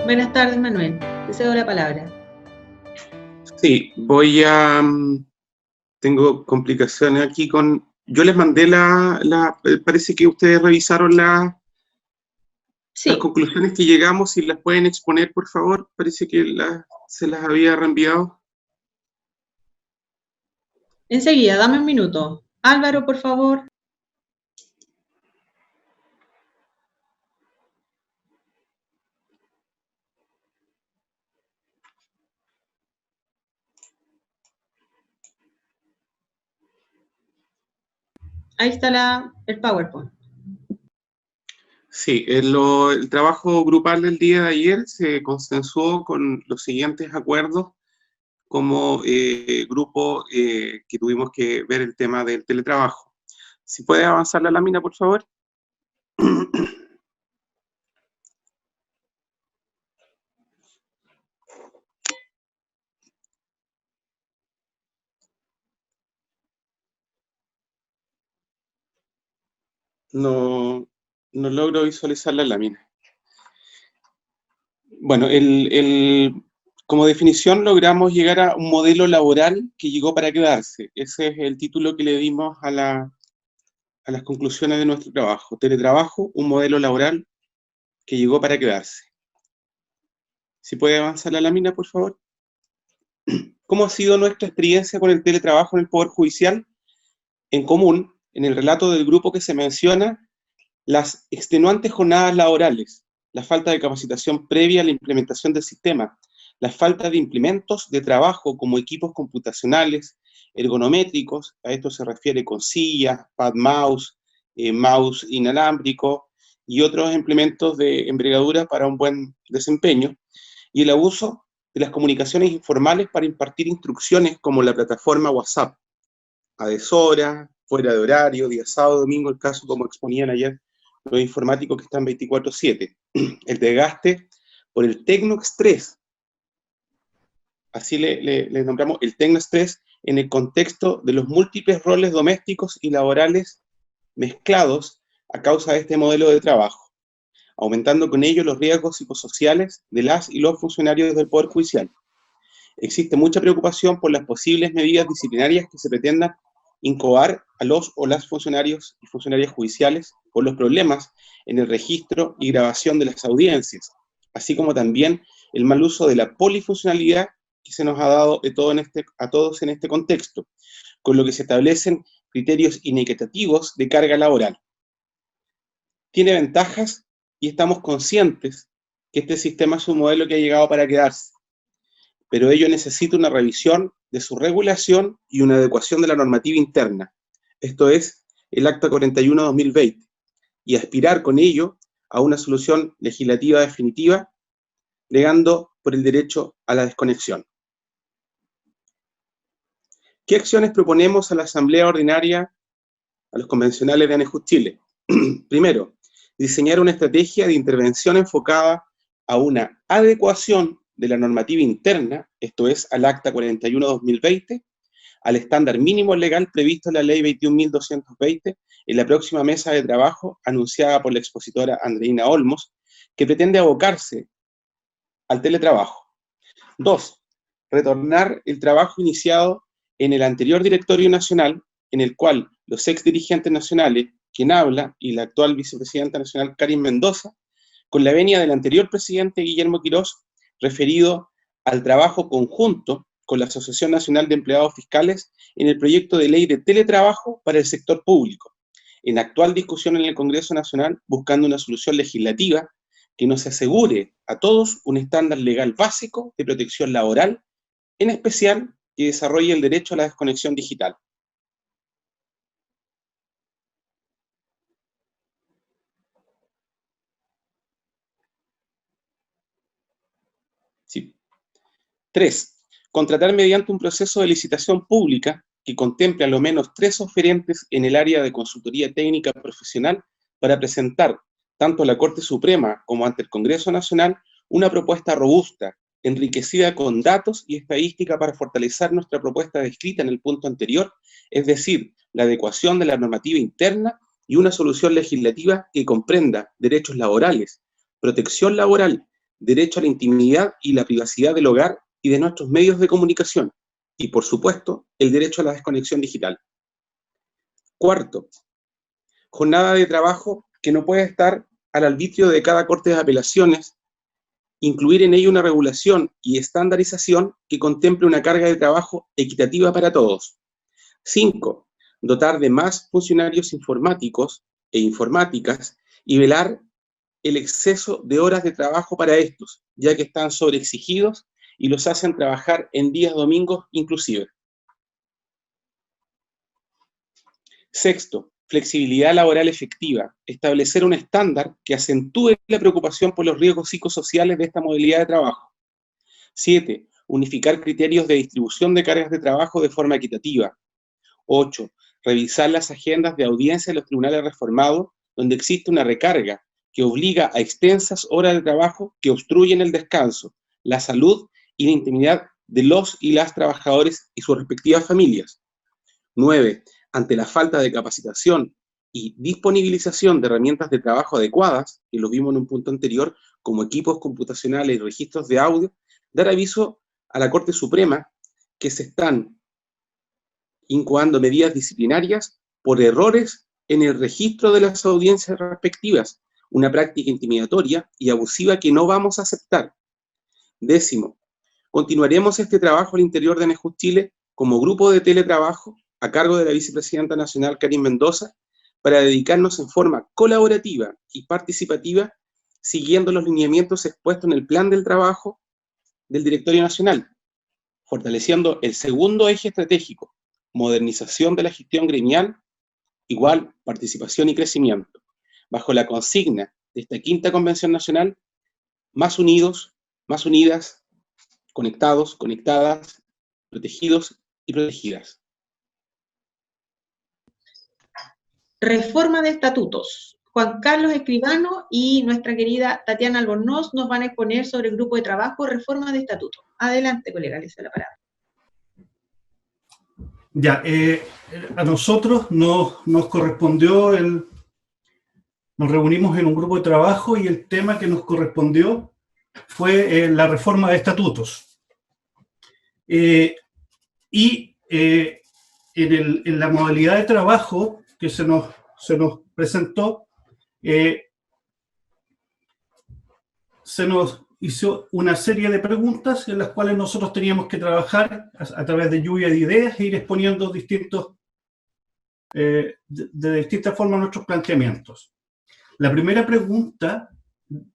Buenas tardes, Manuel. Te cedo la palabra. Sí, tengo complicaciones aquí con... Yo les mandé parece que ustedes revisaron las Sí, conclusiones que llegamos, si las pueden exponer, por favor. Parece que se las había reenviado. enseguida, dame un minuto. Álvaro, por favor. Ahí está el PowerPoint. Sí, el trabajo grupal del día de ayer se consensuó con los siguientes acuerdos como grupo que tuvimos que ver el tema del teletrabajo. Si puede avanzar la lámina, por favor. No, no logro visualizar la lámina. Bueno, como definición logramos llegar a un modelo laboral que llegó para quedarse. Ese es el título que le dimos a las conclusiones de nuestro trabajo. Teletrabajo, un modelo laboral que llegó para quedarse. Si puede avanzar la lámina, por favor. ¿Cómo ha sido nuestra experiencia con el teletrabajo en el Poder Judicial? En común, en el relato del grupo que se menciona, las extenuantes jornadas laborales, la falta de capacitación previa a la implementación del sistema, la falta de implementos de trabajo como equipos computacionales, ergonométricos, a esto se refiere con sillas, pad mouse, mouse inalámbrico y otros implementos de envergadura para un buen desempeño, y el abuso de las comunicaciones informales para impartir instrucciones como la plataforma WhatsApp, a deshora, fuera de horario, día sábado, domingo, el caso como exponían ayer los informáticos que están 24/7. El desgaste por el tecnoestrés, así le nombramos el tecnoestrés en el contexto de los múltiples roles domésticos y laborales mezclados a causa de este modelo de trabajo, aumentando con ello los riesgos psicosociales de las y los funcionarios del Poder Judicial. Existe mucha preocupación por las posibles medidas disciplinarias que se pretendan incoar a los o las funcionarios y funcionarias judiciales por los problemas en el registro y grabación de las audiencias, así como también el mal uso de la polifuncionalidad que se nos ha dado a todos en este contexto, con lo que se establecen criterios inequitativos de carga laboral. Tiene ventajas y estamos conscientes que este sistema es un modelo que ha llegado para quedarse, pero ello necesita una revisión de su regulación y una adecuación de la normativa interna, esto es, el Acta 41/2020, y aspirar con ello a una solución legislativa definitiva, legando por el derecho a la desconexión. ¿Qué acciones proponemos a la Asamblea Ordinaria, a los convencionales de ANEJUS Chile? Primero, diseñar una estrategia de intervención enfocada a una adecuación de la normativa interna, esto es, al Acta 41/2020, al estándar mínimo legal previsto en la Ley 21.220, en la próxima mesa de trabajo anunciada por la expositora Andreina Olmos, que pretende abocarse al teletrabajo. 2. Retornar el trabajo iniciado en el anterior directorio nacional, en el cual los ex dirigentes nacionales, quien habla, y la actual vicepresidenta nacional, Karin Mendoza, con la venia del anterior presidente Guillermo Quirós, referido al trabajo conjunto con la Asociación Nacional de Empleados Fiscales en el proyecto de ley de teletrabajo para el sector público, en actual discusión en el Congreso Nacional, buscando una solución legislativa que nos asegure a todos un estándar legal básico de protección laboral, en especial que desarrolle el derecho a la desconexión digital. Sí. 3. Contratar mediante un proceso de licitación pública que contemple a lo menos 3 oferentes en el área de consultoría técnica profesional para presentar, tanto a la Corte Suprema como ante el Congreso Nacional, una propuesta robusta, enriquecida con datos y estadística para fortalecer nuestra propuesta descrita en el punto anterior, es decir, la adecuación de la normativa interna y una solución legislativa que comprenda derechos laborales, protección laboral, derecho a la intimidad y la privacidad del hogar y de nuestros medios de comunicación, y por supuesto, el derecho a la desconexión digital. Cuarto, jornada de trabajo que no puede estar al arbitrio de cada corte de apelaciones, incluir en ello una regulación y estandarización que contemple una carga de trabajo equitativa para todos. 5. Dotar de más funcionarios informáticos e informáticas y velar el exceso de horas de trabajo para estos, ya que están sobreexigidos y los hacen trabajar en días domingos inclusive. Sexto, flexibilidad laboral efectiva, establecer un estándar que acentúe la preocupación por los riesgos psicosociales de esta modalidad de trabajo. 7. Unificar criterios de distribución de cargas de trabajo de forma equitativa. 8. Revisar las agendas de audiencia de los tribunales reformados, donde existe una recarga que obliga a extensas horas de trabajo que obstruyen el descanso, la salud y la intimidad de los y las trabajadores y sus respectivas familias. 9. Ante la falta de capacitación y disponibilización de herramientas de trabajo adecuadas, que lo vimos en un punto anterior, como equipos computacionales y registros de audio, dar aviso a la Corte Suprema que se están incoando medidas disciplinarias por errores en el registro de las audiencias respectivas, una práctica intimidatoria y abusiva que no vamos a aceptar. 10. Continuaremos este trabajo al interior de Nejus Chile como grupo de teletrabajo a cargo de la vicepresidenta nacional Karin Mendoza para dedicarnos en forma colaborativa y participativa siguiendo los lineamientos expuestos en el plan del trabajo del Directorio Nacional, fortaleciendo el segundo eje estratégico, modernización de la gestión gremial, igual participación y crecimiento, bajo la consigna de esta quinta Convención Nacional, más unidos, más unidas, conectados, conectadas, protegidos y protegidas. Reforma de estatutos. Juan Carlos Escribano y nuestra querida Tatiana Albornoz nos van a exponer sobre el grupo de trabajo Reforma de estatutos. Adelante, colega, les doy la palabra. Ya, a nosotros nos correspondió nos reunimos en un grupo de trabajo y el tema que nos correspondió fue la reforma de estatutos. En la modalidad de trabajo que se nos presentó, se nos hizo una serie de preguntas en las cuales nosotros teníamos que trabajar a través de lluvia de ideas e ir exponiendo de distintas formas nuestros planteamientos. La primera pregunta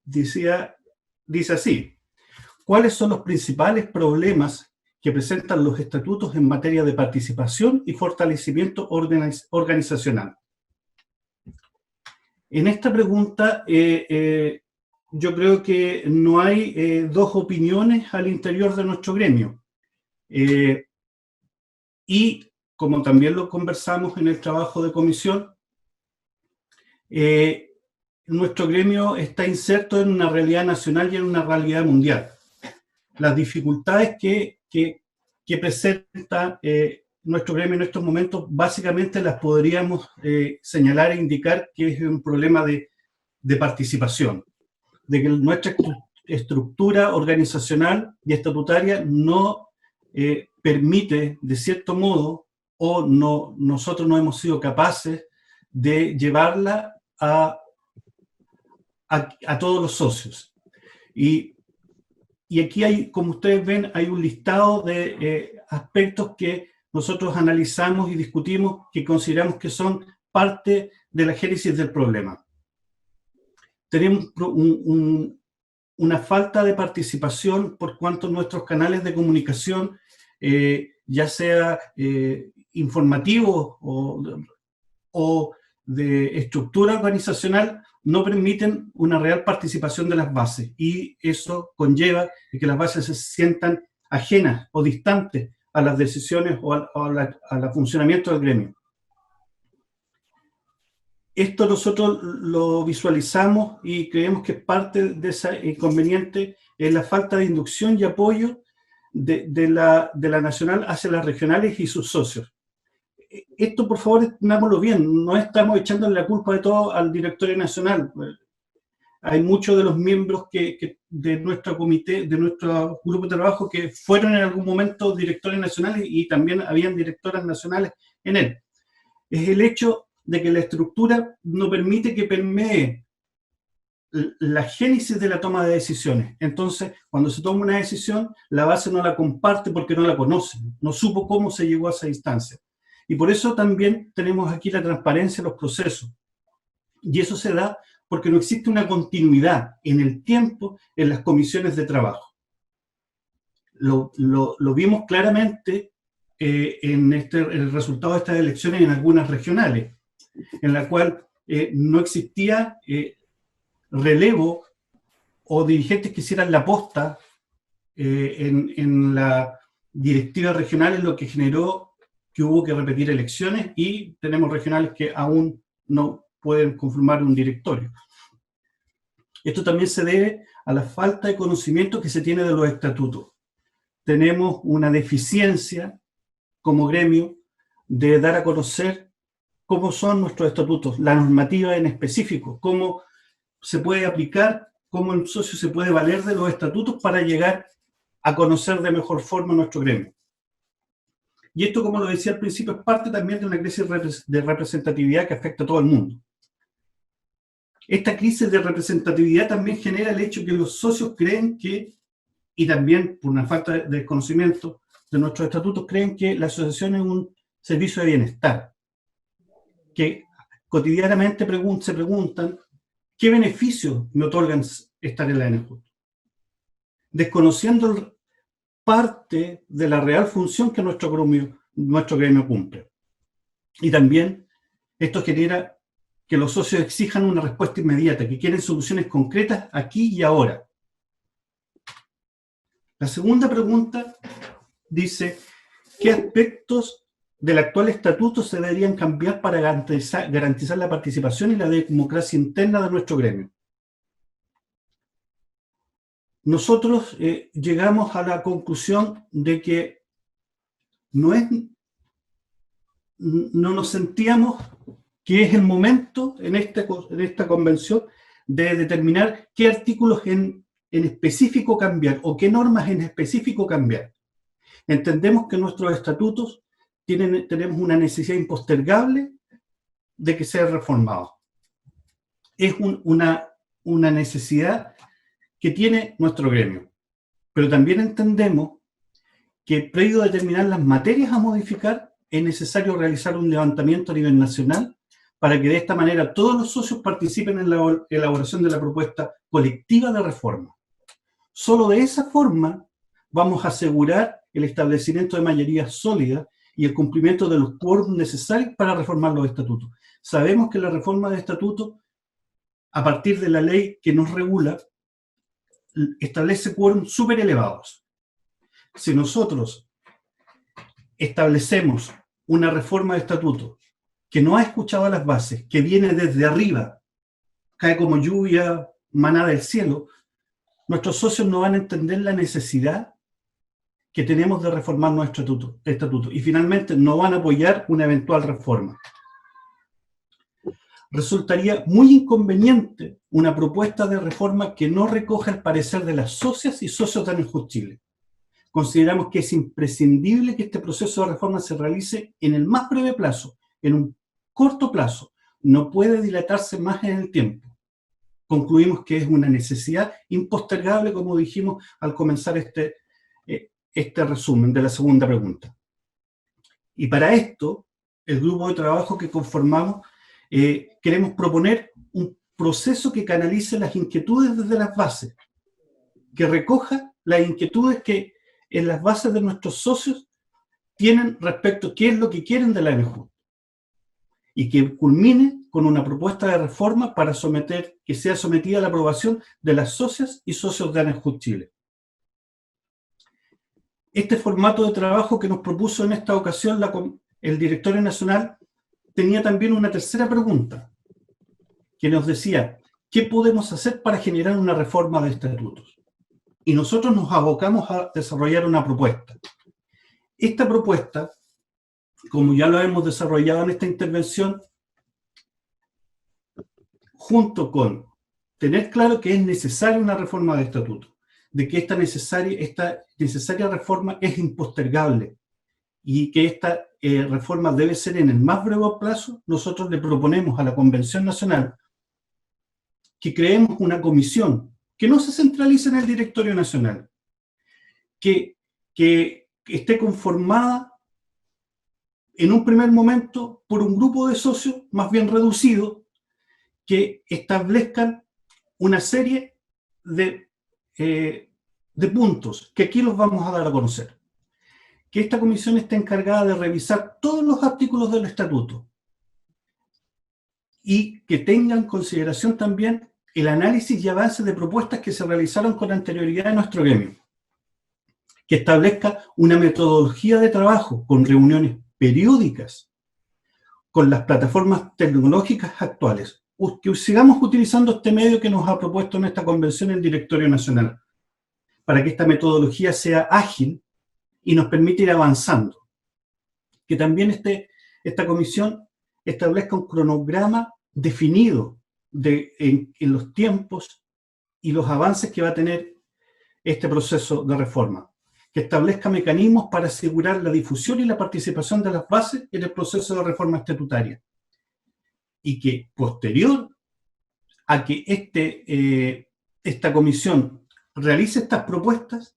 dice así: ¿cuáles son los principales problemas que presentan los estatutos en materia de participación y fortalecimiento organizacional? En esta pregunta yo creo que no hay dos opiniones al interior de nuestro gremio. Y como también lo conversamos en el trabajo de comisión, nuestro gremio está inserto en una realidad nacional y en una realidad mundial. Las dificultades que presenta nuestro gremio en estos momentos, básicamente las podríamos señalar e indicar que es un problema de participación, de que nuestra estructura organizacional y estatutaria no permite, de cierto modo, o nosotros no hemos sido capaces de llevarla a todos los socios. Y aquí hay, como ustedes ven, hay un listado de aspectos que nosotros analizamos y discutimos que consideramos que son parte de la génesis del problema. Tenemos una falta de participación por cuanto nuestros canales de comunicación, ya sea informativos o de estructura organizacional, no permiten una real participación de las bases, y eso conlleva que las bases se sientan ajenas o distantes a las decisiones o al funcionamiento del gremio. Esto nosotros lo visualizamos y creemos que parte de ese inconveniente es la falta de inducción y apoyo de la nacional hacia las regionales y sus socios. Esto, por favor, entendámoslo bien, no estamos echándole la culpa de todo al Directorio Nacional. hay muchos de los miembros de nuestro comité, de nuestro grupo de trabajo, que fueron en algún momento directores nacionales y también habían directoras nacionales en él. Es el hecho de que la estructura no permite que permee la génesis de la toma de decisiones. Entonces, cuando se toma una decisión, la base no la comparte porque no la conoce, no supo cómo se llegó a esa instancia. Y por eso también tenemos aquí la transparencia de los procesos. Y eso se da porque no existe una continuidad en el tiempo en las comisiones de trabajo. Lo vimos claramente en el resultado de estas elecciones en algunas regionales, en la cual no existía relevo o dirigentes que hicieran la posta en la directiva regional, lo que generó que hubo que repetir elecciones, y tenemos regionales que aún no pueden conformar un directorio. Esto también se debe a la falta de conocimiento que se tiene de los estatutos. Tenemos una deficiencia como gremio de dar a conocer cómo son nuestros estatutos, la normativa en específico, cómo se puede aplicar, cómo el socio se puede valer de los estatutos para llegar a conocer de mejor forma nuestro gremio. Y esto, como lo decía al principio, es parte también de una crisis de representatividad que afecta a todo el mundo. Esta crisis de representatividad también genera el hecho que los socios creen que, y también por una falta de conocimiento de nuestros estatutos, creen que la asociación es un servicio de bienestar, que cotidianamente se preguntan ¿qué beneficios me otorgan estar en la ANEJUT? Desconociendo parte de la real función que nuestro gremio cumple. Y también esto genera que los socios exijan una respuesta inmediata, que quieren soluciones concretas aquí y ahora. La segunda pregunta dice, ¿qué aspectos del actual estatuto se deberían cambiar para garantizar la participación y la democracia interna de nuestro gremio? Nosotros llegamos a la conclusión de que no nos sentíamos que es el momento en esta convención de determinar qué artículos en específico cambiar o qué normas en específico cambiar. Entendemos que nuestros estatutos tenemos una necesidad impostergable de que sean reformados. Es una necesidad que tiene nuestro gremio. Pero también entendemos que previo a determinar las materias a modificar, es necesario realizar un levantamiento a nivel nacional para que de esta manera todos los socios participen en la elaboración de la propuesta colectiva de reforma. Solo de esa forma vamos a asegurar el establecimiento de mayorías sólidas y el cumplimiento de los quórums necesarios para reformar los estatutos. Sabemos que la reforma de estatutos, a partir de la ley que nos regula, establece quórums súper elevados. Si nosotros establecemos una reforma de estatuto que no ha escuchado a las bases, que viene desde arriba, cae como lluvia, maná del cielo, nuestros socios no van a entender la necesidad que tenemos de reformar nuestro estatuto y finalmente no van a apoyar una eventual reforma. Resultaría muy inconveniente una propuesta de reforma que no recoja el parecer de las socias y socios de ANEJUT Chile. Consideramos que es imprescindible que este proceso de reforma se realice en el más breve plazo, en un corto plazo. No puede dilatarse más en el tiempo. Concluimos que es una necesidad impostergable, como dijimos al comenzar este resumen de la segunda pregunta. Y para esto, el grupo de trabajo que conformamos, queremos proponer un proceso que canalice las inquietudes desde las bases, que recoja las inquietudes que en las bases de nuestros socios tienen respecto a qué es lo que quieren de la ANEJUT, y que culmine con una propuesta de reforma para que sea sometida a la aprobación de las socias y socios de ANEJUT Chile. Este formato de trabajo que nos propuso en esta ocasión el directorio nacional tenía también una tercera pregunta, que nos decía, ¿qué podemos hacer para generar una reforma de estatutos? Y nosotros nos abocamos a desarrollar una propuesta. Esta propuesta, como ya lo hemos desarrollado en esta intervención, junto con tener claro que es necesaria una reforma de estatuto, de que esta necesaria reforma es impostergable y que esta reforma debe ser en el más breve plazo. Nosotros le proponemos a la Convención Nacional que creemos una comisión que no se centralice en el Directorio Nacional, que esté conformada en un primer momento por un grupo de socios más bien reducido, que establezcan una serie de puntos, que aquí los vamos a dar a conocer. Que esta comisión esté encargada de revisar todos los artículos del estatuto y que tenga en consideración también el análisis y avance de propuestas que se realizaron con anterioridad en nuestro gremio. Que establezca una metodología de trabajo con reuniones periódicas con las plataformas tecnológicas actuales. Que sigamos utilizando este medio que nos ha propuesto en esta convención el Directorio Nacional, para que esta metodología sea ágil y nos permita ir avanzando. Que también esta comisión establezca un cronograma definido en los tiempos y los avances que va a tener este proceso de reforma. Que establezca mecanismos para asegurar la difusión y la participación de las bases en el proceso de reforma estatutaria. Y que posterior a que esta comisión realice estas propuestas,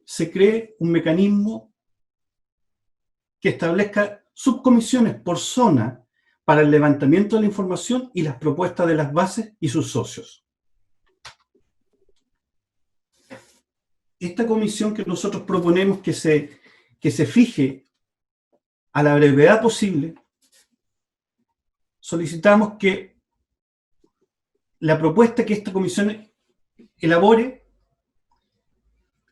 se cree un mecanismo que establezca subcomisiones por zona para el levantamiento de la información y las propuestas de las bases y sus socios. Esta comisión que nosotros proponemos que se fije a la brevedad posible, solicitamos que la propuesta que esta comisión elabore,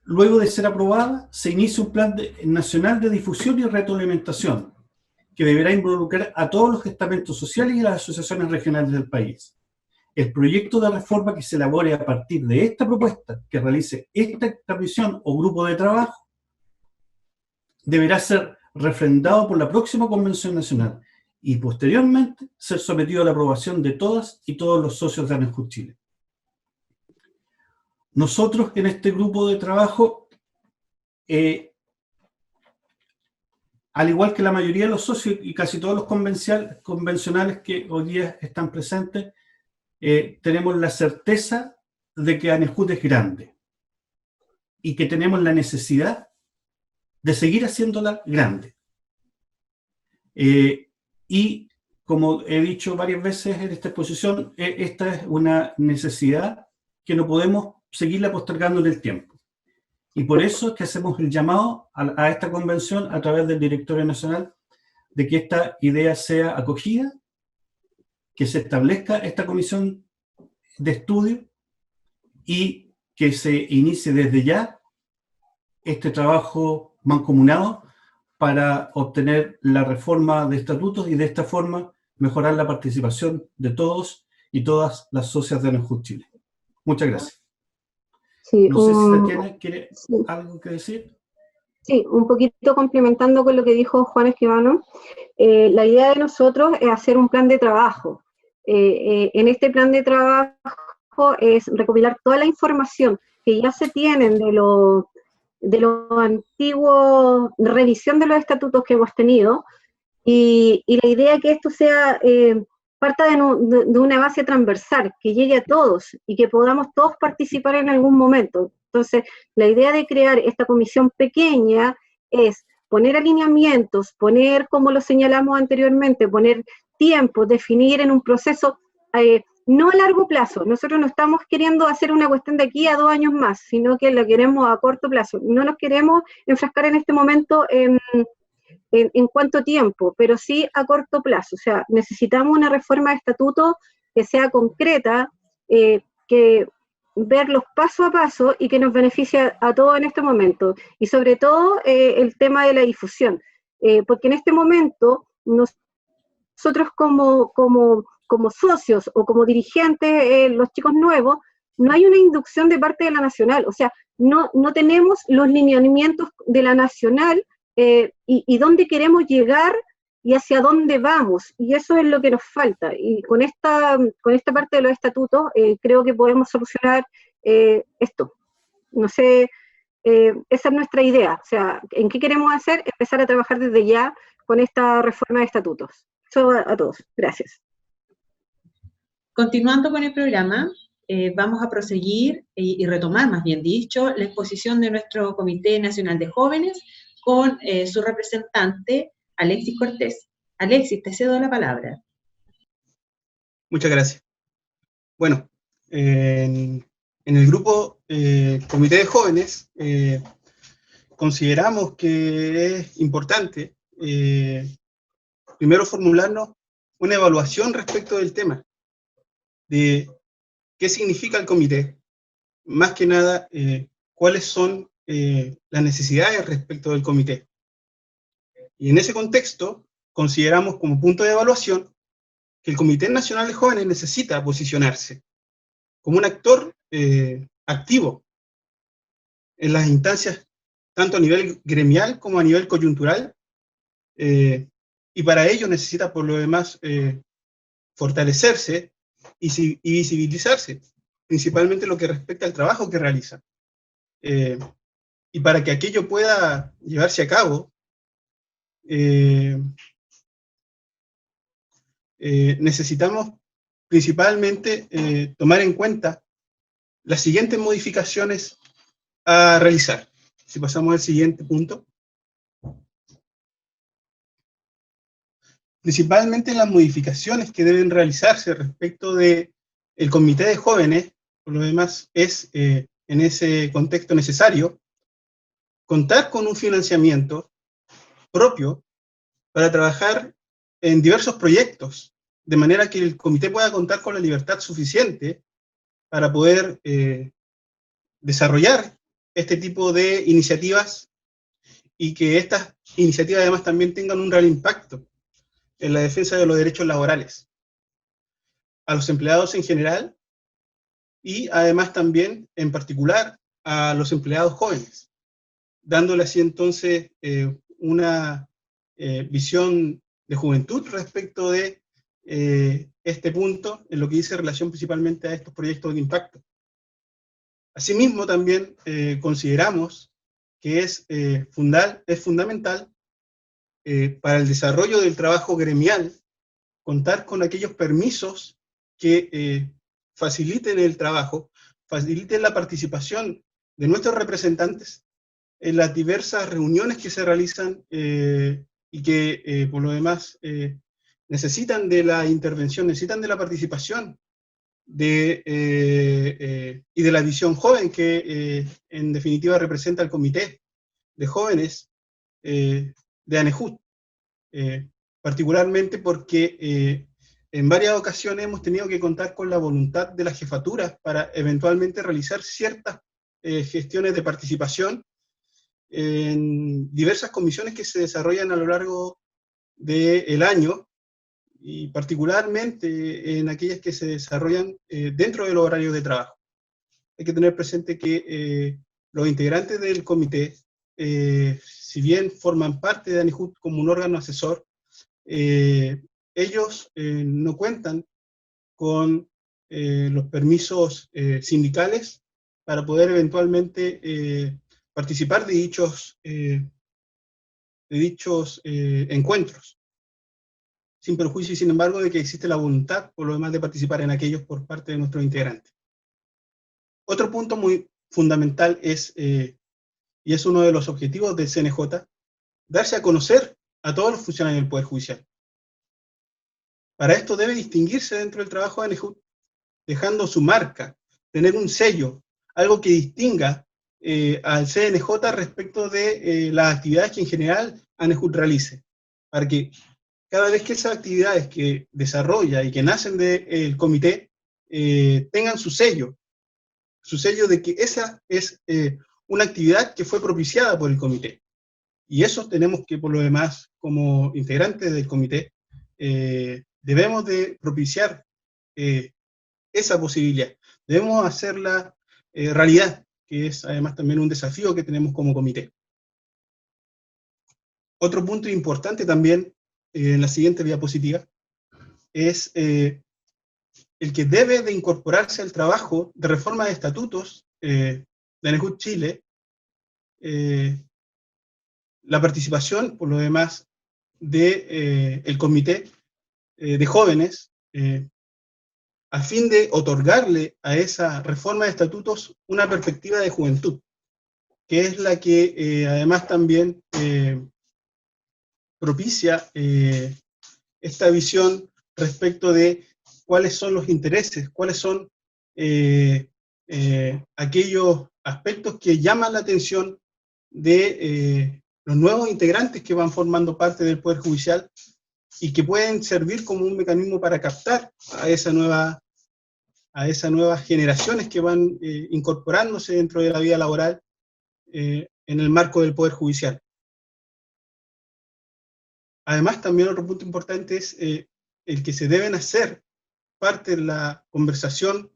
luego de ser aprobada, se inicie un plan nacional de difusión y retroalimentación, que deberá involucrar a todos los estamentos sociales y las asociaciones regionales del país. El proyecto de reforma que se elabore a partir de esta propuesta que realice esta comisión o grupo de trabajo deberá ser refrendado por la próxima Convención Nacional y posteriormente ser sometido a la aprobación de todas y todos los socios de ANEJUT Chile. Nosotros en este grupo de trabajo, al igual que la mayoría de los socios y casi todos los convencionales que hoy día están presentes, tenemos la certeza de que ANEJUT es grande y que tenemos la necesidad de seguir haciéndola grande. Y como he dicho varias veces en esta exposición, esta es una necesidad que no podemos seguirla postergando en el tiempo. Y por eso es que hacemos el llamado a esta convención a través del Directorio Nacional de que esta idea sea acogida, que se establezca esta comisión de estudio y que se inicie desde ya este trabajo mancomunado para obtener la reforma de estatutos y de esta forma mejorar la participación de todos y todas las socias de ANEJUT Chile. Muchas gracias. Sí, no sé si Tatiana quiere algo que decir. Sí, un poquito complementando con lo que dijo Juan Escribano. La idea de nosotros es hacer un plan de trabajo. En este plan de trabajo es recopilar toda la información que ya se tienen de lo antiguo, revisión de los estatutos que hemos tenido, y la idea es que esto sea parta de una base transversal, que llegue a todos y que podamos todos participar en algún momento. Entonces, la idea de crear esta comisión pequeña es poner alineamientos, poner, como lo señalamos anteriormente, poner tiempo, definir en un proceso no a largo plazo. Nosotros no estamos queriendo hacer una cuestión de aquí a 2 años más, sino que lo queremos a corto plazo. No nos queremos enfrascar en este momento en cuánto tiempo, pero sí a corto plazo. O sea, necesitamos una reforma de estatuto que sea concreta, que verlos paso a paso y que nos beneficie a todos en este momento. Y sobre todo el tema de la difusión, porque en este momento nosotros como socios o como dirigentes, los chicos nuevos, no hay una inducción de parte de la nacional. O sea, no tenemos los lineamientos de la nacional y dónde queremos llegar y hacia dónde vamos, y eso es lo que nos falta. Y con esta parte de los estatutos creo que podemos solucionar esto. No sé, esa es nuestra idea. O sea, ¿en qué queremos hacer? Empezar a trabajar desde ya con esta reforma de estatutos. Eso a todos. Gracias. Continuando con el programa, vamos a proseguir y retomar, más bien dicho, la exposición de nuestro Comité Nacional de Jóvenes con su representante, Alexis Cortés. Alexis, te cedo la palabra. Muchas gracias. Bueno, en el grupo Comité de Jóvenes consideramos que es importante primero formularnos una evaluación respecto del tema, de qué significa el comité, más que nada cuáles son las necesidades respecto del comité. Y en ese contexto consideramos como punto de evaluación que el Comité Nacional de Jóvenes necesita posicionarse como un actor activo en las instancias, tanto a nivel gremial como a nivel coyuntural, y para ello necesita, por lo demás, fortalecerse y visibilizarse, principalmente lo que respecta al trabajo que realiza. Y para que aquello pueda llevarse a cabo, necesitamos principalmente tomar en cuenta las siguientes modificaciones a realizar. Si pasamos al siguiente punto. Principalmente las modificaciones que deben realizarse respecto del Comité de Jóvenes, por lo demás es en ese contexto necesario contar con un financiamiento propio para trabajar en diversos proyectos, de manera que el comité pueda contar con la libertad suficiente para poder desarrollar este tipo de iniciativas y que estas iniciativas además también tengan un real impacto en la defensa de los derechos laborales a los empleados en general y además también en particular a los empleados jóvenes, dándole así entonces una visión de juventud respecto de este punto, en lo que dice relación principalmente a estos proyectos de impacto. Asimismo, también consideramos que es fundamental para el desarrollo del trabajo gremial contar con aquellos permisos que faciliten el trabajo, faciliten la participación de nuestros representantes en las diversas reuniones que se realizan y que por lo demás necesitan de la intervención, necesitan de la participación y de la visión joven que en definitiva representa el Comité de Jóvenes de ANEJUT, particularmente porque en varias ocasiones hemos tenido que contar con la voluntad de las jefaturas para eventualmente realizar ciertas gestiones de participación en diversas comisiones que se desarrollan a lo largo del año, y particularmente en aquellas que se desarrollan dentro del horario de trabajo. Hay que tener presente que los integrantes del comité, si bien forman parte de ANEJUT como un órgano asesor, ellos no cuentan con los permisos sindicales para poder eventualmente participar de dichos encuentros, sin perjuicio, sin embargo, de que existe la voluntad, por lo demás, de participar en aquellos por parte de nuestros integrantes. Otro punto muy fundamental es, y es uno de los objetivos del CNJ, darse a conocer a todos los funcionarios del Poder Judicial. Para esto debe distinguirse dentro del trabajo de ANEJUT, dejando su marca, tener un sello, algo que distinga al CNJ respecto de las actividades que en general ANEJUT realice, para que cada vez que esas actividades que desarrolla y que nacen del comité tengan su sello de que esa es una actividad que fue propiciada por el comité. Y eso tenemos que, por lo demás, como integrantes del comité, debemos de propiciar esa posibilidad. Debemos hacerla realidad, que es además también un desafío que tenemos como comité. Otro punto importante también en la siguiente diapositiva, es el que debe de incorporarse al trabajo de reforma de estatutos de ANEJUT Chile, la participación, por lo demás, de el comité de jóvenes, a fin de otorgarle a esa reforma de estatutos una perspectiva de juventud, que es la que además también propicia esta visión respecto de cuáles son los intereses, cuáles son aquellos aspectos que llaman la atención de los nuevos integrantes que van formando parte del Poder Judicial y que pueden servir como un mecanismo para captar a esas nuevas generaciones que van incorporándose dentro de la vida laboral en el marco del Poder Judicial. Además, también otro punto importante es el que se deben hacer parte de la conversación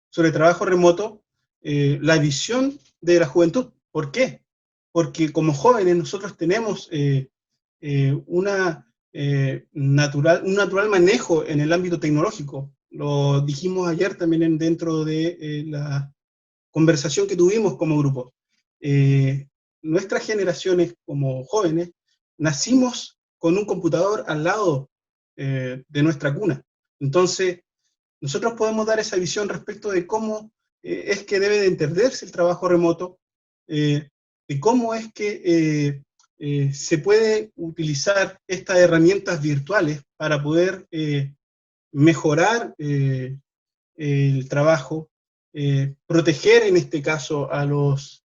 sobre trabajo remoto, la visión de la juventud. ¿Por qué? Porque como jóvenes nosotros tenemos un natural manejo en el ámbito tecnológico. Lo dijimos ayer también dentro de la conversación que tuvimos como grupo. Nuestras generaciones como jóvenes nacimos con un computador al lado de nuestra cuna. Entonces, nosotros podemos dar esa visión respecto de cómo es que debe de entenderse el trabajo remoto, de cómo es que se puede utilizar estas herramientas virtuales para poder mejorar el trabajo, proteger en este caso a los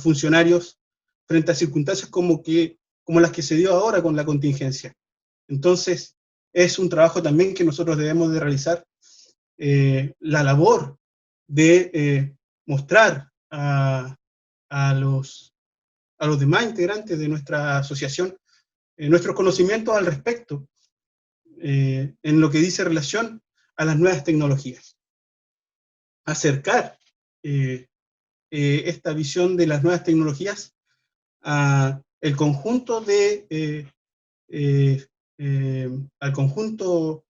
funcionarios frente a circunstancias como las que se dio ahora con la contingencia. Entonces, es un trabajo también que nosotros debemos de realizar, la labor de mostrar a los demás integrantes de nuestra asociación nuestros conocimientos al respecto, en lo que dice relación a las nuevas tecnologías. Acercar esta visión de las nuevas tecnologías a el conjunto al conjunto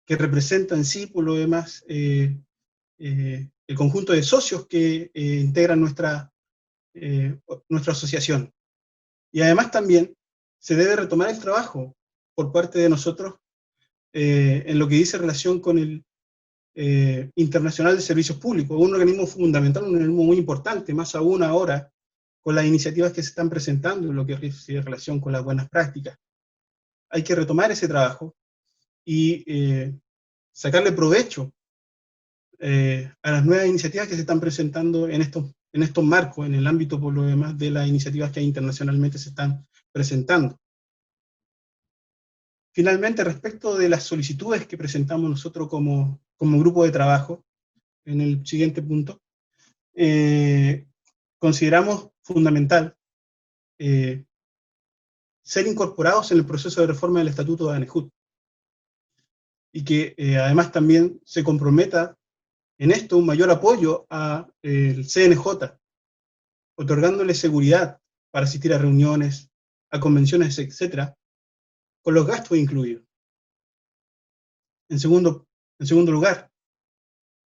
que representa en sí, por lo demás, el conjunto de socios que integran nuestra asociación. Y además también se debe retomar el trabajo por parte de nosotros en lo que dice relación con el Internacional de Servicios Públicos, un organismo fundamental, un organismo muy importante, más aún ahora con las iniciativas que se están presentando en lo que tiene relación con las buenas prácticas. Hay que retomar ese trabajo y sacarle provecho a las nuevas iniciativas que se están presentando en estos marcos, en el ámbito, por lo demás, de las iniciativas que internacionalmente se están presentando. Finalmente, respecto de las solicitudes que presentamos nosotros como grupo de trabajo, en el siguiente punto, consideramos fundamental ser incorporados en el proceso de reforma del Estatuto de ANEJUT, y que además también se comprometa en esto un mayor apoyo al CNJ, otorgándole seguridad para asistir a reuniones, a convenciones, etcétera, con los gastos incluidos. En segundo lugar,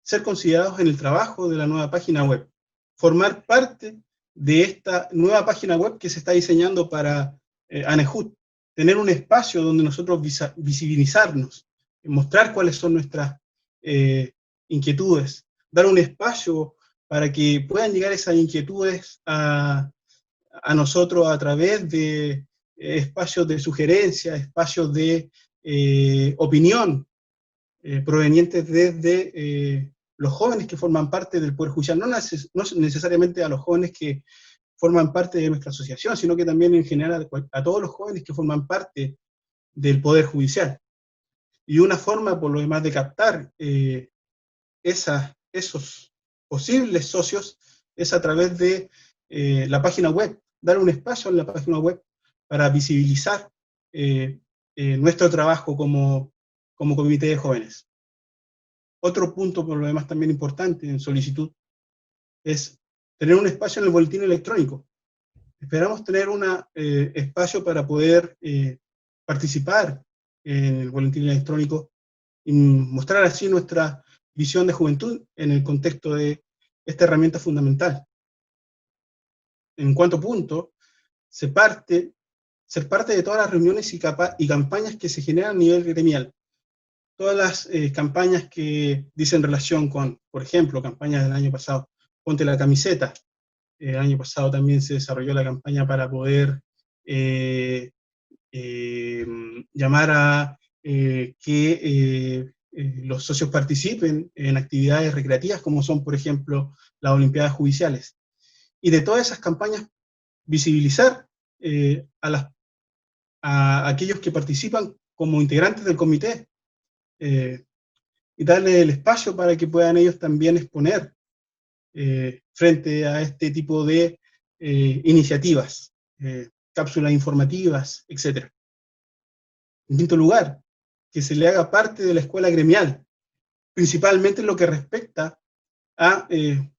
ser considerados en el trabajo de la nueva página web, formar parte de esta nueva página web que se está diseñando para ANEJUT, tener un espacio donde nosotros visibilizarnos, mostrar cuáles son nuestras inquietudes, dar un espacio para que puedan llegar esas inquietudes a nosotros a través de espacios de sugerencia, espacios de opinión provenientes desde los jóvenes que forman parte del Poder Judicial, no necesariamente a los jóvenes que forman parte de nuestra asociación, sino que también en general a todos los jóvenes que forman parte del Poder Judicial. Y una forma, por lo demás, de captar esos posibles socios es a través de la página web, dar un espacio en la página web para visibilizar nuestro trabajo como comité de jóvenes. Otro punto, por lo demás, también importante en solicitud es tener un espacio en el boletín electrónico. Esperamos tener un espacio para poder participar en el boletín electrónico y mostrar así nuestra visión de juventud en el contexto de esta herramienta fundamental. En cuanto punto, ser parte de todas las reuniones y campañas que se generan a nivel gremial. Todas las campañas que dicen relación con, por ejemplo, campañas del año pasado, ponte la camiseta. El año pasado también se desarrolló la campaña para poder llamar a que los socios participen en actividades recreativas como son, por ejemplo, las Olimpiadas Judiciales. Y de todas esas campañas, visibilizar a aquellos que participan como integrantes del comité y darle el espacio para que puedan ellos también exponer frente a este tipo de iniciativas, cápsulas informativas, etc. En quinto lugar, que se le haga parte de la escuela gremial, principalmente en lo que respecta a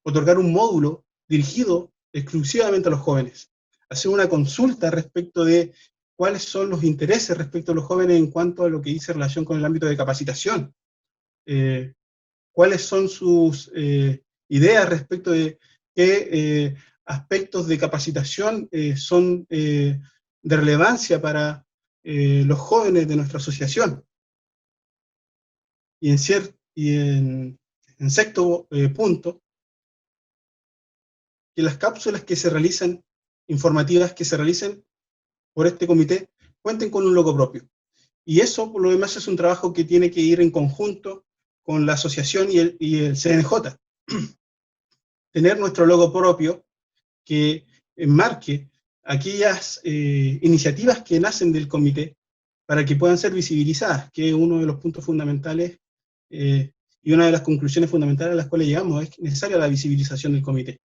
otorgar un módulo dirigido exclusivamente a los jóvenes, hacer una consulta respecto de cuáles son los intereses respecto a los jóvenes en cuanto a lo que dice relación con el ámbito de capacitación, cuáles son sus ideas respecto de qué aspectos de capacitación son de relevancia para los jóvenes de nuestra asociación. Y en sexto punto, que las cápsulas que se realicen, informativas que se realicen por este comité, cuenten con un logo propio. Y eso, por lo demás, es un trabajo que tiene que ir en conjunto con la asociación y el CNJ. Tener nuestro logo propio que enmarque aquellas iniciativas que nacen del comité para que puedan ser visibilizadas, que es uno de los puntos fundamentales y una de las conclusiones fundamentales a las cuales llegamos, es necesaria la visibilización del comité.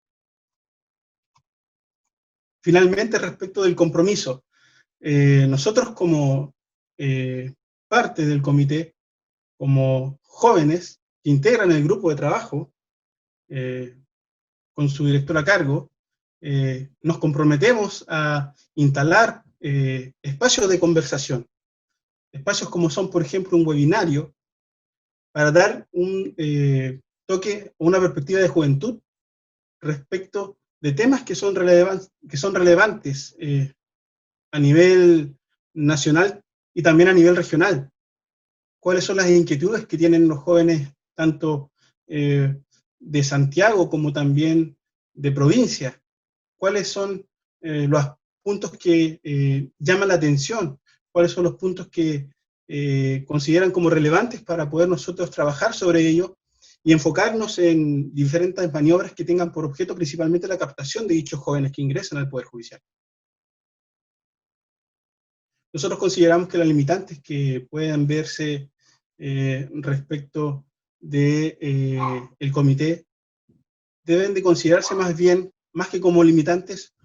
Finalmente, respecto del compromiso, nosotros como parte del comité, como jóvenes que integran el grupo de trabajo, con su director a cargo, nos comprometemos a instalar espacios de conversación, espacios como son, por ejemplo, un webinario, para dar un toque o una perspectiva de juventud respecto de temas que son relevantes a nivel nacional y también a nivel regional. ¿Cuáles son las inquietudes que tienen los jóvenes, tanto de Santiago como también de provincia? ¿Cuáles son los puntos que llaman la atención? ¿Cuáles son los puntos que consideran como relevantes para poder nosotros trabajar sobre ello y enfocarnos en diferentes maniobras que tengan por objeto principalmente la captación de dichos jóvenes que ingresan al Poder Judicial? Nosotros consideramos que las limitantes que puedan verse respecto de el comité deben de considerarse más bien, más que como limitantes,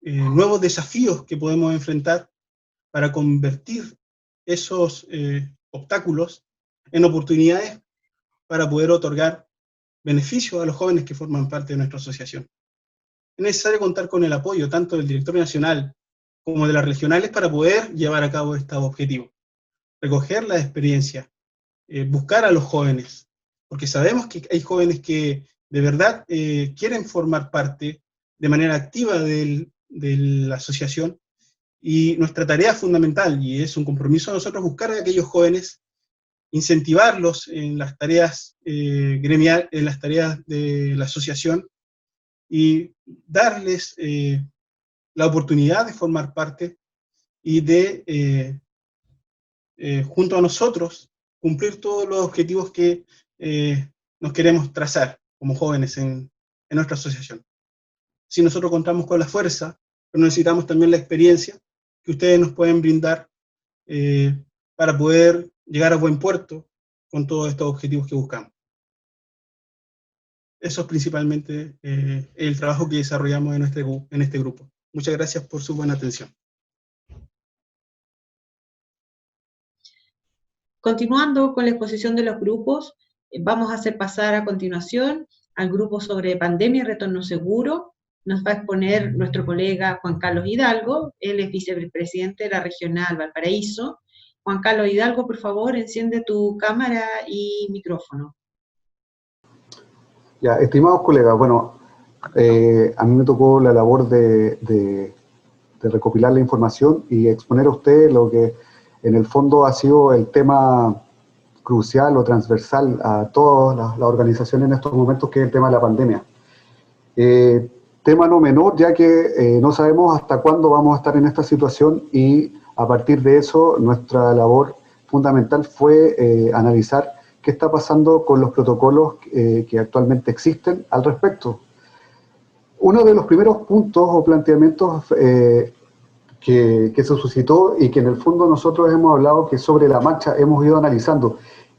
nuevos desafíos que podemos enfrentar para convertir esos obstáculos en oportunidades para poder otorgar beneficios a los jóvenes que forman parte de nuestra asociación. Es necesario contar con el apoyo tanto del directorio nacional como de las regionales para poder llevar a cabo estos objetivos. Recoger la experiencia, buscar a los jóvenes, porque sabemos que hay jóvenes que de verdad quieren formar parte de manera activa de la asociación, y nuestra tarea fundamental, y es un compromiso de nosotros, buscar a aquellos jóvenes, incentivarlos en las tareas gremiales, en las tareas de la asociación, y darles la oportunidad de formar parte y de, junto a nosotros, cumplir todos los objetivos que nos queremos trazar como jóvenes en nuestra asociación. Si nosotros contamos con la fuerza, pero necesitamos también la experiencia que ustedes nos pueden brindar para poder llegar a buen puerto con todos estos objetivos que buscamos. Eso es principalmente el trabajo que desarrollamos en este grupo. Muchas gracias por su buena atención. Continuando con la exposición de los grupos, vamos a hacer pasar a continuación al grupo sobre pandemia y retorno seguro, nos va a exponer nuestro colega Juan Carlos Hidalgo. Él es vicepresidente de la Regional Valparaíso. Juan Carlos Hidalgo, por favor, enciende tu cámara y micrófono. Ya, estimados colegas, bueno, a mí me tocó la labor de recopilar la información y exponer a ustedes lo que en el fondo ha sido el tema crucial o transversal a todas las organizaciones en estos momentos, que es el tema de la pandemia. Tema no menor, ya que no sabemos hasta cuándo vamos a estar en esta situación, y a partir de eso nuestra labor fundamental fue analizar qué está pasando con los protocolos que actualmente existen al respecto. Uno de los primeros puntos o planteamientos que se suscitó, y que en el fondo nosotros hemos hablado, que sobre la marcha hemos ido analizando,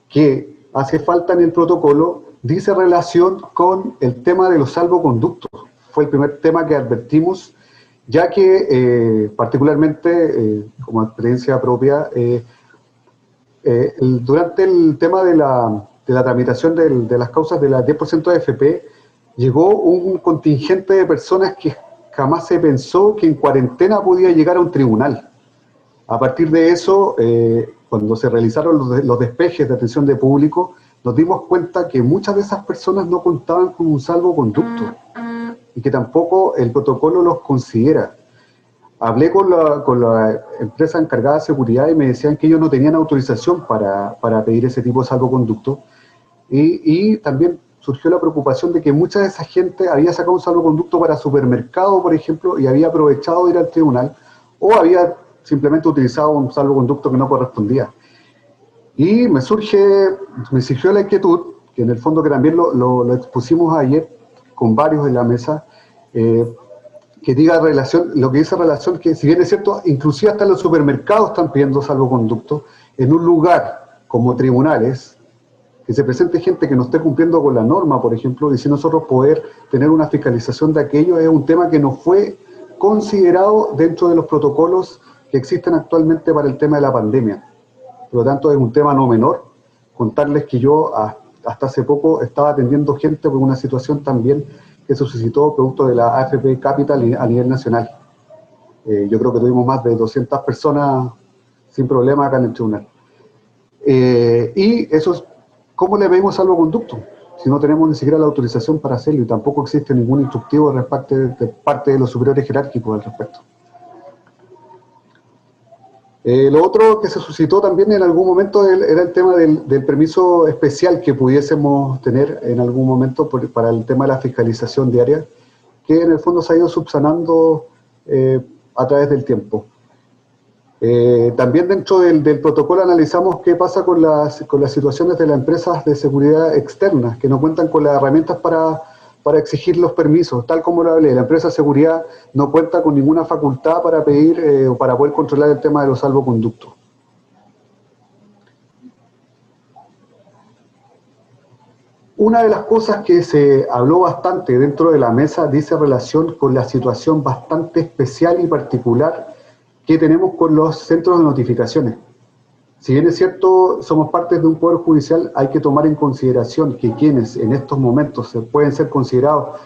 que hace falta en el protocolo, dice relación con el tema de los salvoconductos. Fue el primer tema que advertimos, ya que particularmente, como experiencia propia, durante el tema de la tramitación de las causas de la 10% de AFP, llegó un contingente de personas que jamás se pensó que en cuarentena podía llegar a un tribunal. A partir de eso, cuando se realizaron los despejes de atención de público, nos dimos cuenta que muchas de esas personas no contaban con un salvoconducto y que tampoco el protocolo los considera. Hablé con la empresa encargada de seguridad y me decían que ellos no tenían autorización para pedir ese tipo de salvoconducto, y también surgió la preocupación de que mucha de esa gente había sacado un salvoconducto para supermercado, por ejemplo, y había aprovechado de ir al tribunal, o había simplemente utilizado un salvoconducto que no correspondía. Y me surgió la inquietud, que en el fondo que también lo expusimos ayer con varios en la mesa, que diga relación, lo que dice relación, que si bien es cierto, inclusive hasta los supermercados están pidiendo salvoconducto, en un lugar como tribunales, que se presente gente que no esté cumpliendo con la norma, por ejemplo, y si nosotros poder tener una fiscalización de aquello, es un tema que no fue considerado dentro de los protocolos que existen actualmente para el tema de la pandemia. Por lo tanto, es un tema no menor. Contarles que yo hasta hace poco estaba atendiendo gente por una situación también que se suscitó producto de la AFP Capital a nivel nacional. Yo creo que tuvimos más de 200 personas sin problema acá en el tribunal. Y eso es, ¿cómo le pedimos salvoconducto? Si no tenemos ni siquiera la autorización para hacerlo, y tampoco existe ningún instructivo de parte de los superiores jerárquicos al respecto. Lo otro que se suscitó también en algún momento era el tema del permiso especial que pudiésemos tener en algún momento para el tema de la fiscalización diaria, que en el fondo se ha ido subsanando a través del tiempo. También dentro del protocolo analizamos qué pasa con las situaciones de las empresas de seguridad externas, que no cuentan con las herramientas para exigir los permisos. Tal como lo hablé, la empresa de seguridad no cuenta con ninguna facultad para pedir o para poder controlar el tema de los salvoconductos. Una de las cosas que se habló bastante dentro de la mesa dice relación con la situación bastante especial y particular que tenemos con los centros de notificaciones. Si bien es cierto, somos parte de un poder judicial, hay que tomar en consideración que quienes en estos momentos se pueden ser considerados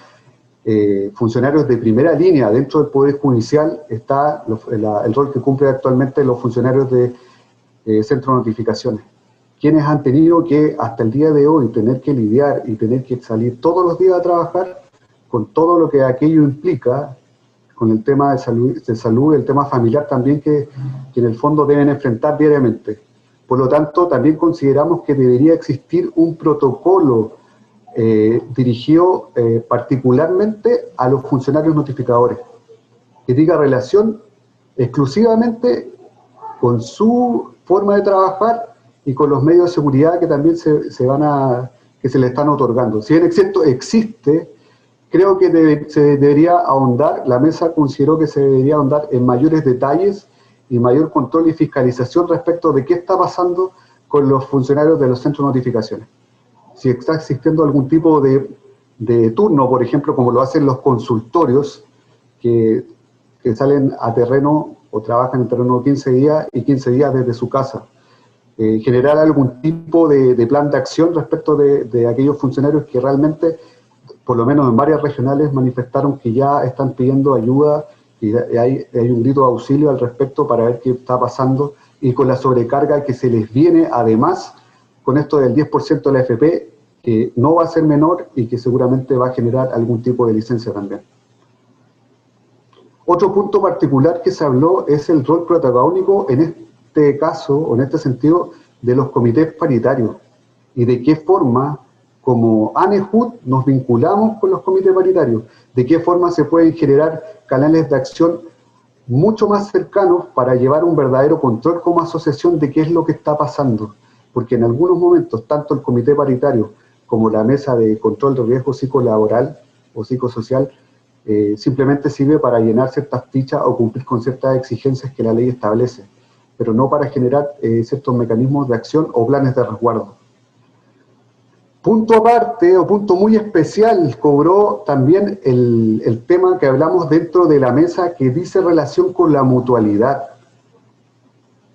funcionarios de primera línea dentro del poder judicial, está el rol que cumplen actualmente los funcionarios de centros de notificaciones, quienes han tenido que hasta el día de hoy tener que lidiar y tener que salir todos los días a trabajar con todo lo que aquello implica, con el tema de salud y el tema familiar también que en el fondo deben enfrentar diariamente. Por lo tanto, también consideramos que debería existir un protocolo dirigido particularmente a los funcionarios notificadores, que diga relación exclusivamente con su forma de trabajar y con los medios de seguridad que también que se le están otorgando. Si bien existe, creo que se debería ahondar, la mesa consideró que se debería ahondar en mayores detalles y mayor control y fiscalización respecto de qué está pasando con los funcionarios de los centros de notificaciones. Si está existiendo algún tipo de turno, por ejemplo, como lo hacen los consultorios, que salen a terreno o trabajan en terreno 15 días y 15 días desde su casa. Generar algún tipo de plan de acción respecto de aquellos funcionarios que realmente por lo menos en varias regionales, manifestaron que ya están pidiendo ayuda y hay un grito de auxilio al respecto para ver qué está pasando, y con la sobrecarga que se les viene, además, con esto del 10% de la AFP, que no va a ser menor y que seguramente va a generar algún tipo de licencia también. Otro punto particular que se habló es el rol protagónico, en este caso, o en este sentido, de los comités paritarios, y de qué forma, como ANEJUT, nos vinculamos con los comités paritarios, de qué forma se pueden generar canales de acción mucho más cercanos para llevar un verdadero control como asociación de qué es lo que está pasando. Porque en algunos momentos, tanto el comité paritario como la mesa de control de riesgo psicolaboral o psicosocial, simplemente sirve para llenar ciertas fichas o cumplir con ciertas exigencias que la ley establece, pero no para generar ciertos mecanismos de acción o planes de resguardo. Punto aparte, o punto muy especial, cobró también el tema que hablamos dentro de la mesa, que dice relación con la mutualidad.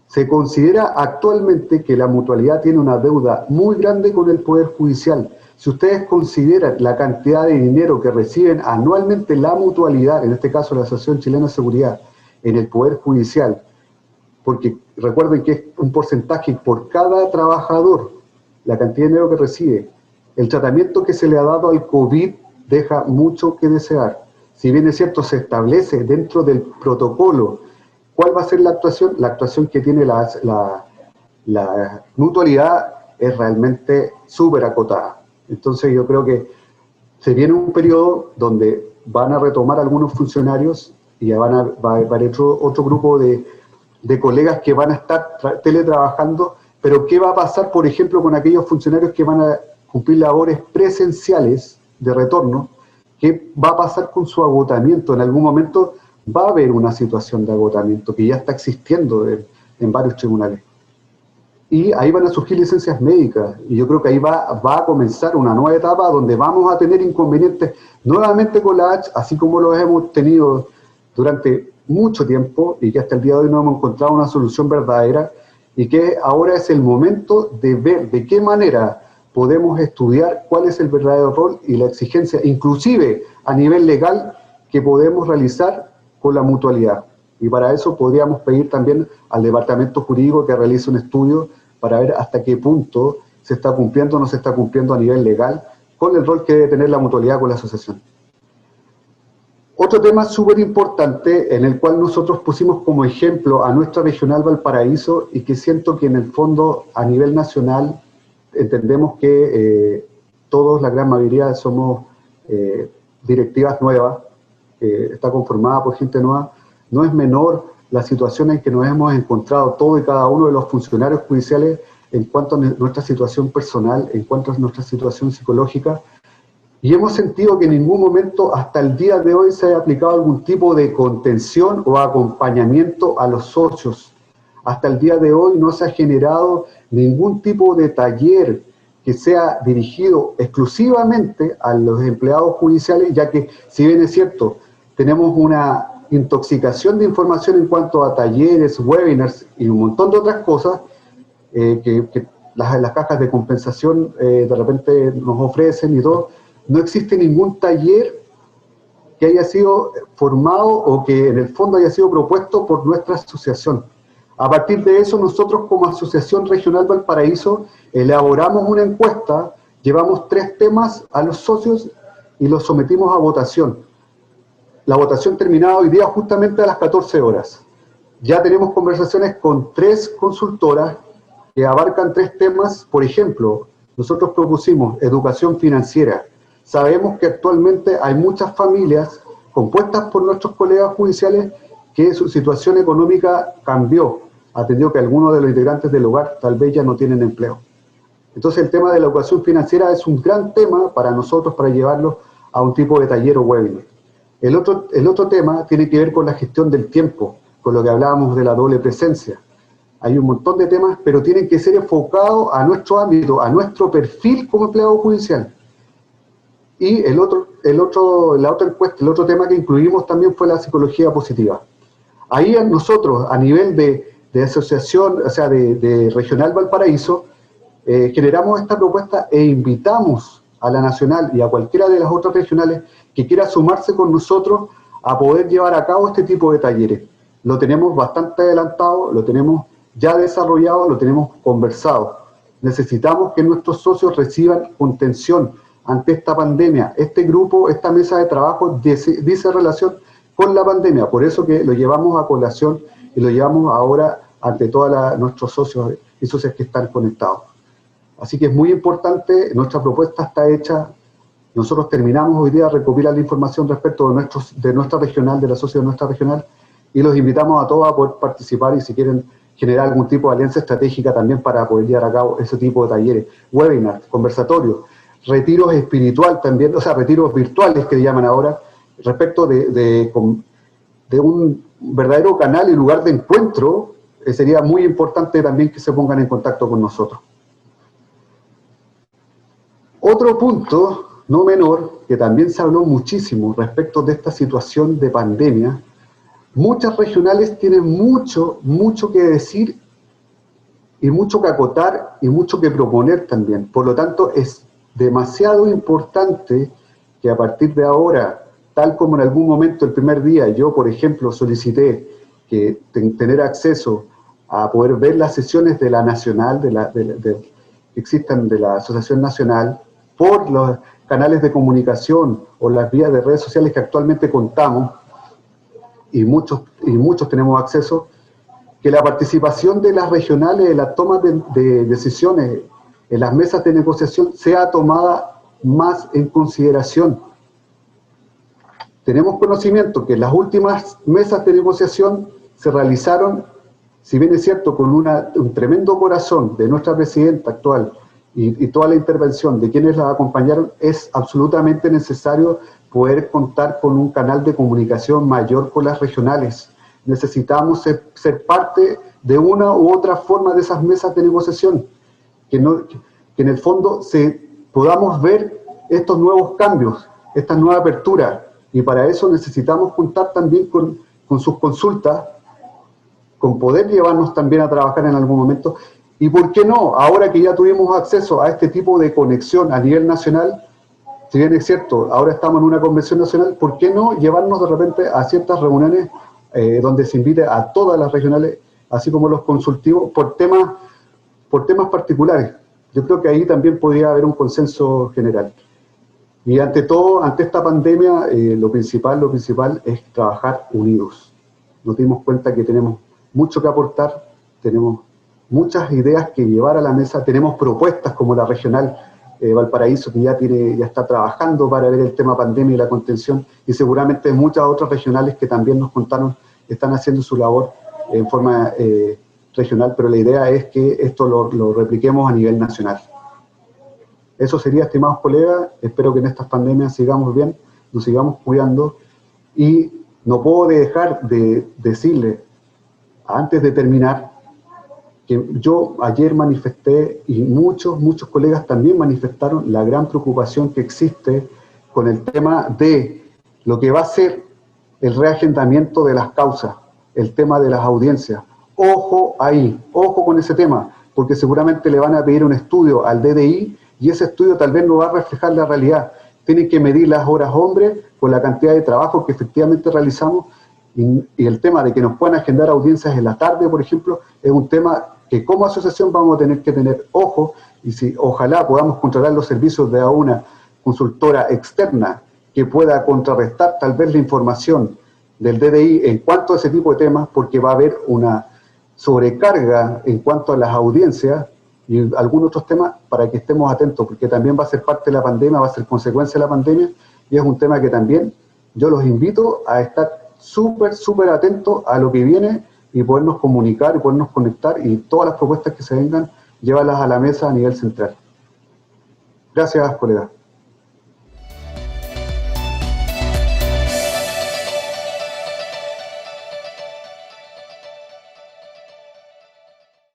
Se considera actualmente que la mutualidad tiene una deuda muy grande con el Poder Judicial. Si ustedes consideran la cantidad de dinero que reciben anualmente la mutualidad, en este caso la Asociación Chilena de Seguridad, en el Poder Judicial, porque recuerden que es un porcentaje por cada trabajador, la cantidad de dinero que recibe, el tratamiento que se le ha dado al COVID deja mucho que desear. Si bien es cierto, se establece dentro del protocolo cuál va a ser la actuación que tiene la mutualidad es realmente súper acotada. Entonces yo creo que se viene un periodo donde van a retomar algunos funcionarios y va a haber otro grupo de colegas que van a estar teletrabajando, pero ¿qué va a pasar, por ejemplo, con aquellos funcionarios que van a cumplir labores presenciales de retorno? ¿Qué va a pasar con su agotamiento? En algún momento va a haber una situación de agotamiento que ya está existiendo en varios tribunales. Y ahí van a surgir licencias médicas, y yo creo que ahí va a comenzar una nueva etapa donde vamos a tener inconvenientes nuevamente con la H, así como los hemos tenido durante mucho tiempo, y que hasta el día de hoy no hemos encontrado una solución verdadera, y que ahora es el momento de ver de qué manera podemos estudiar cuál es el verdadero rol y la exigencia, inclusive a nivel legal, que podemos realizar con la mutualidad. Y para eso podríamos pedir también al departamento jurídico que realice un estudio para ver hasta qué punto se está cumpliendo o no se está cumpliendo a nivel legal con el rol que debe tener la mutualidad con la asociación. Otro tema súper importante en el cual nosotros pusimos como ejemplo a nuestra regional Valparaíso, y que siento que en el fondo a nivel nacional entendemos que todos, la gran mayoría, somos directivas nuevas, está conformada por gente nueva. No es menor la situación en que nos hemos encontrado todos y cada uno de los funcionarios judiciales en cuanto a nuestra situación personal, en cuanto a nuestra situación psicológica, y hemos sentido que en ningún momento hasta el día de hoy se haya aplicado algún tipo de contención o acompañamiento a los socios. Hasta el día de hoy no se ha generado ningún tipo de taller que sea dirigido exclusivamente a los empleados judiciales, ya que, si bien es cierto, tenemos una intoxicación de información en cuanto a talleres, webinars y un montón de otras cosas que las cajas de compensación de repente nos ofrecen y todo, no existe ningún taller que haya sido formado o que en el fondo haya sido propuesto por nuestra asociación. A partir de eso, nosotros como Asociación Regional Valparaíso elaboramos una encuesta, llevamos 3 temas a los socios y los sometimos a votación. La votación terminaba hoy día justamente a las 14 horas. Ya tenemos conversaciones con 3 consultoras que abarcan 3 temas. Por ejemplo, nosotros propusimos educación financiera. Sabemos que actualmente hay muchas familias compuestas por nuestros colegas judiciales que su situación económica cambió, atendido que algunos de los integrantes del hogar tal vez ya no tienen empleo. Entonces el tema de la educación financiera es un gran tema para nosotros, para llevarlo a un tipo de taller o webinar. El otro tema tiene que ver con la gestión del tiempo, con lo que hablábamos de la doble presencia. Hay un montón de temas, pero tienen que ser enfocados a nuestro ámbito, a nuestro perfil como empleado judicial. Y el otro tema que incluimos también fue la psicología positiva. Ahí nosotros, a nivel de asociación, o sea, de Regional Valparaíso, generamos esta propuesta e invitamos a la nacional y a cualquiera de las otras regionales que quiera sumarse con nosotros a poder llevar a cabo este tipo de talleres. Lo tenemos bastante adelantado, lo tenemos ya desarrollado, lo tenemos conversado. Necesitamos que nuestros socios reciban contención ante esta pandemia. Este grupo, esta mesa de trabajo dice relación con la pandemia, por eso que lo llevamos a colación y lo llevamos ahora ante todos nuestros socios y socias que están conectados. Así que es muy importante, nuestra propuesta está hecha, nosotros terminamos hoy día de recopilar la información respecto de nuestra regional, de la sociedad de nuestra regional, y los invitamos a todos a poder participar y si quieren generar algún tipo de alianza estratégica también para poder llevar a cabo ese tipo de talleres, webinars, conversatorios, retiros espiritual también, o sea, retiros virtuales que llaman ahora, respecto de un verdadero canal y lugar de encuentro, sería muy importante también que se pongan en contacto con nosotros. Otro punto, no menor, que también se habló muchísimo respecto de esta situación de pandemia, muchas regionales tienen mucho que decir y mucho que acotar y mucho que proponer también. Por lo tanto, es demasiado importante que a partir de ahora, tal como en algún momento el primer día yo, por ejemplo, solicité que tener acceso a poder ver las sesiones de la Nacional, que existan de la Asociación Nacional, por los canales de comunicación o las vías de redes sociales que actualmente contamos, y muchos tenemos acceso, que la participación de las regionales en la toma de decisiones en las mesas de negociación sea tomada más en consideración. Tenemos conocimiento que las últimas mesas de negociación se realizaron, si bien es cierto, con un tremendo corazón de nuestra presidenta actual y toda la intervención de quienes la acompañaron, es absolutamente necesario poder contar con un canal de comunicación mayor con las regionales. Necesitamos ser parte de una u otra forma de esas mesas de negociación, que en el fondo podamos ver estos nuevos cambios, esta nueva apertura, y para eso necesitamos contar también con sus consultas, con poder llevarnos también a trabajar en algún momento, y por qué no, ahora que ya tuvimos acceso a este tipo de conexión a nivel nacional, si bien es cierto, ahora estamos en una convención nacional, ¿por qué no llevarnos de repente a ciertas reuniones donde se invite a todas las regionales, así como los consultivos, por temas particulares? Yo creo que ahí también podría haber un consenso general. Y ante todo, ante esta pandemia, lo principal es trabajar unidos. Nos dimos cuenta que tenemos mucho que aportar, tenemos muchas ideas que llevar a la mesa, tenemos propuestas como la regional Valparaíso, que ya está trabajando para ver el tema pandemia y la contención, y seguramente muchas otras regionales que también nos contaron están haciendo su labor en forma regional, pero la idea es que esto lo repliquemos a nivel nacional. Eso sería, estimados colegas, espero que en estas pandemias sigamos bien, nos sigamos cuidando, y no puedo dejar de decirle, antes de terminar, que yo ayer manifesté, y muchos colegas también manifestaron la gran preocupación que existe con el tema de lo que va a ser el reagendamiento de las causas, el tema de las audiencias. Ojo ahí, ojo con ese tema, porque seguramente le van a pedir un estudio al DDI y ese estudio tal vez no va a reflejar la realidad. Tienen que medir las horas hombre con la cantidad de trabajo que efectivamente realizamos, y el tema de que nos puedan agendar audiencias en la tarde, por ejemplo, es un tema que como asociación vamos a tener que tener ojo, y si ojalá podamos contratar los servicios de una consultora externa que pueda contrarrestar tal vez la información del DDI en cuanto a ese tipo de temas, porque va a haber una sobrecarga en cuanto a las audiencias y algunos otros temas, para que estemos atentos, porque también va a ser parte de la pandemia, va a ser consecuencia de la pandemia, y es un tema que también yo los invito a estar súper atentos a lo que viene y podernos comunicar y podernos conectar, y todas las propuestas que se vengan, llévalas a la mesa a nivel central. Gracias, colegas.